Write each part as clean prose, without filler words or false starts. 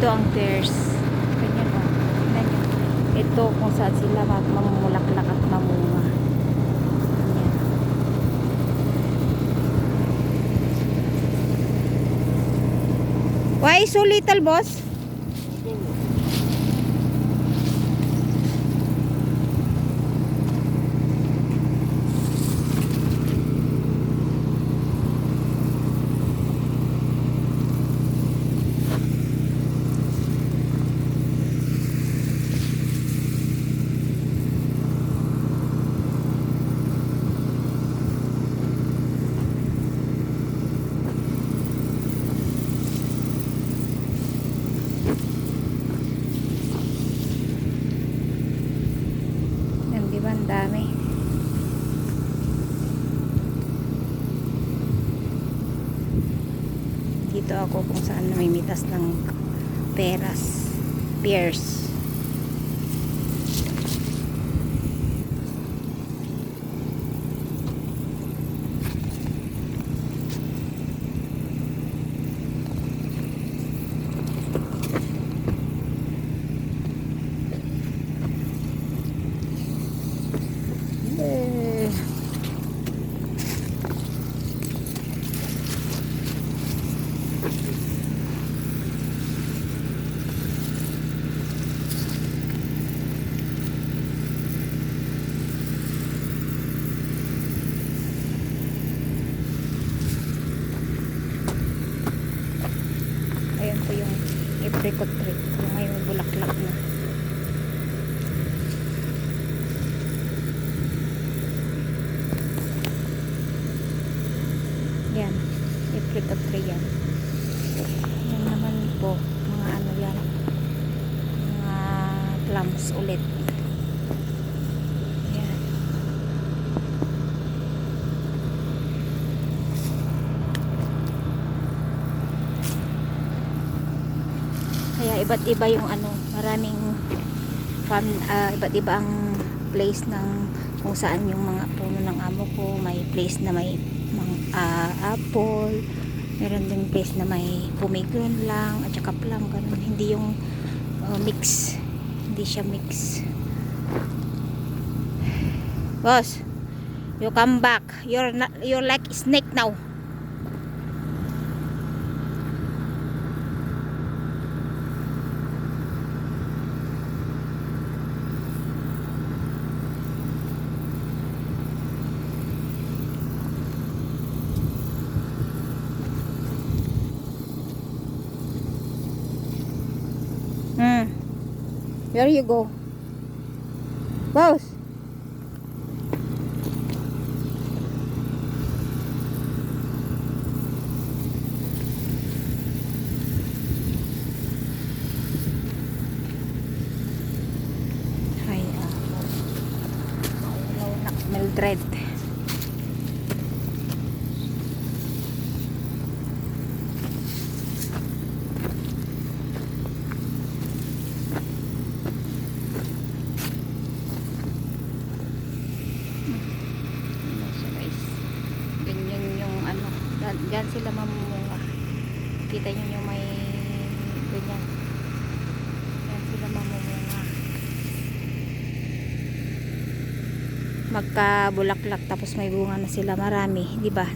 Ito ang pears. Ganyan o. Tingnan nyo. Ito kung saan sila mamumulaklak at mamunga. Ganyan. Why so little, boss? Diba, ang dami. Dito ako kung saan namimitas ng pears. Ayan po yung apricot tree, yung may bulaklak na. Yan, apricot tree yan. Yan naman po, mga ano yan, mga plums ulit. Yan. Kaya iba't iba yung ano, maraming iba't iba ang place ng kung saan yung mga puno ng amo ko. May place na may apple, meron din place na may pomegranate lang at saka plum, ganun. Hindi yung mix, hindi siya mix. Boss, you come back, you're like snake now. There you go, boss. Ay, nak Mildred. Diyan sila mamumunga. Kita nyo yung may ganyan. Diyan sila mamumunga. Magka-bulaklak tapos may bunga na sila, marami, di ba?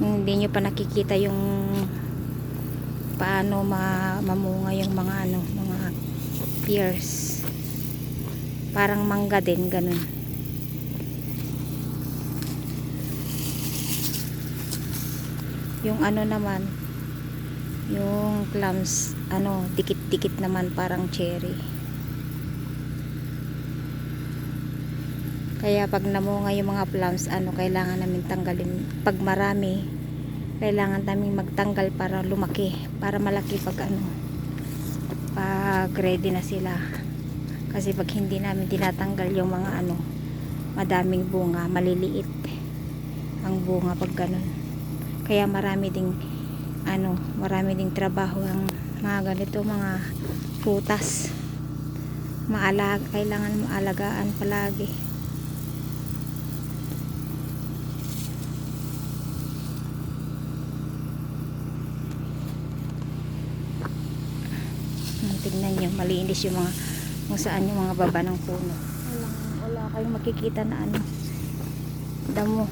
Hindi nyo pa nakikita yung paano mamunga yung mga ano, mga pears. Parang mangga din, ganun. Yung ano naman, yung plums, ano, dikit-dikit naman, parang cherry. Kaya pag namunga yung mga plums, ano, kailangan namin tanggalin. Pag marami, kailangan namin magtanggal para lumaki, para malaki pag ano, pag ready na sila. Kasi pag hindi namin tinatanggal yung mga ano, madaming bunga, maliliit ang bunga pag ganun. Kaya marami ding ano, marami ding trabaho ang mga ganito, mga prutas. Kailangan maalagaan palagi. malinis yung mga kung saan yung mga baba ng puno. Wala kayong makikita na ano, damo.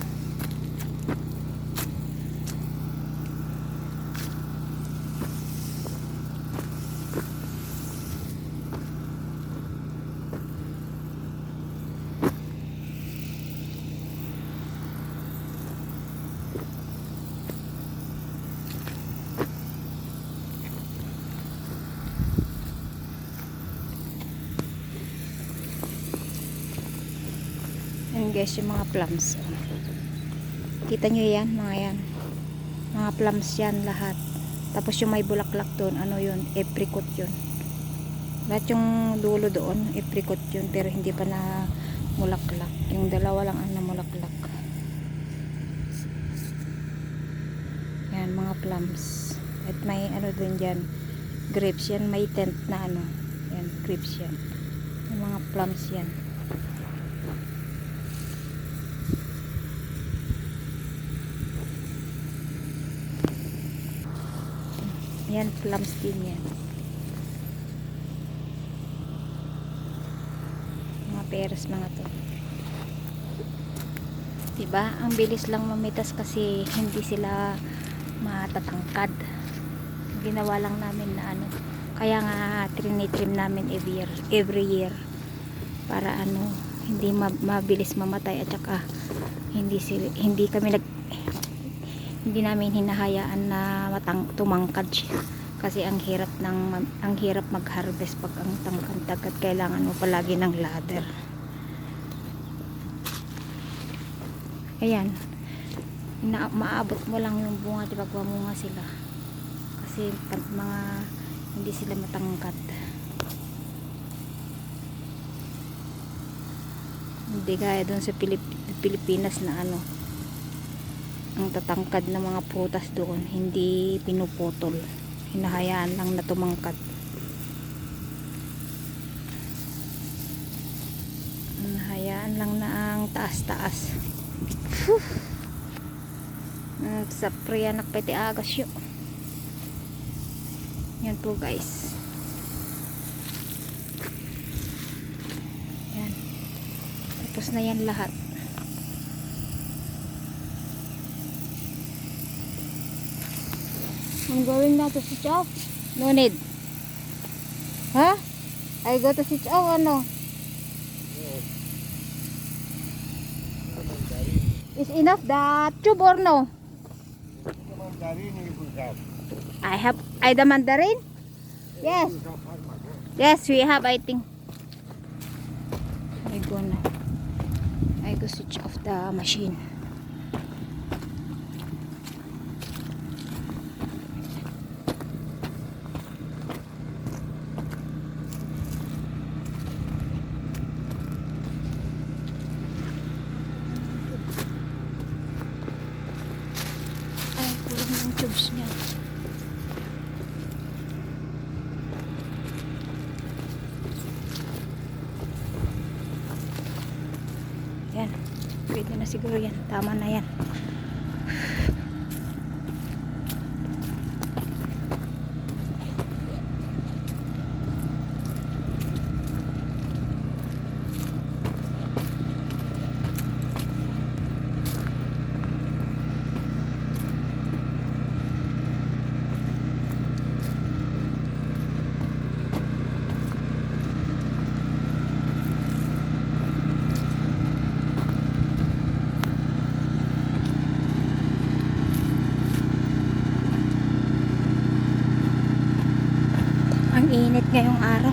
Ayan guys, yung mga plums. Kita nyo yan, mga yan. Mga plums yan lahat. Tapos yung may bulaklak doon, ano yun? Apricot yun. Lahat yung dulo doon, apricot yun. Pero hindi pa na mulaklak. Yung dalawa lang ang namulaklak. Yan, mga plums. At may ano doon dyan. Grapes yan, may tent na ano. Yan, grapes yan. Yung mga plums yan. Yan, plums din yan. Mga peras mga to. Diba? Ang bilis lang mamitas kasi hindi sila matatangkad. Ginawa lang namin na ano. Kaya nga trinitrim namin every year. Para ano, hindi mabilis mamatay at saka hindi namin hinahayaan na tumangkad siya kasi ang hirap mag-harvest pag ang tangkad at kailangan mo palagi ng ladder. Ayan, maabot mo lang yung bunga di pag mamunga sila kasi mga hindi sila matangkad, hindi gaya dun sa Pilipinas na ano, ang tatangkad ng mga prutas doon hindi pinuputol, hinahayaan lang na tumangkad. Hinahayaan lang na ang taas-taas. Sa priyanak pati agas yun. Yan po guys. Yan. Tapos na yan lahat. I'm going now to switch off. No need. Huh? I go to switch off or no? Is enough the tube or no? I the mandarin? Yes. Yes, we have I think. I go switch off the machine. Tubes niya. Yan. Pwede na siguro yan. Tama na yan. Ang init ngayong araw.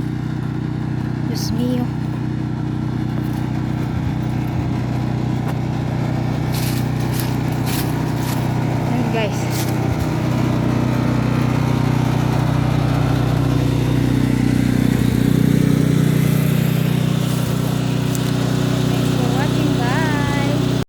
Diyos mio.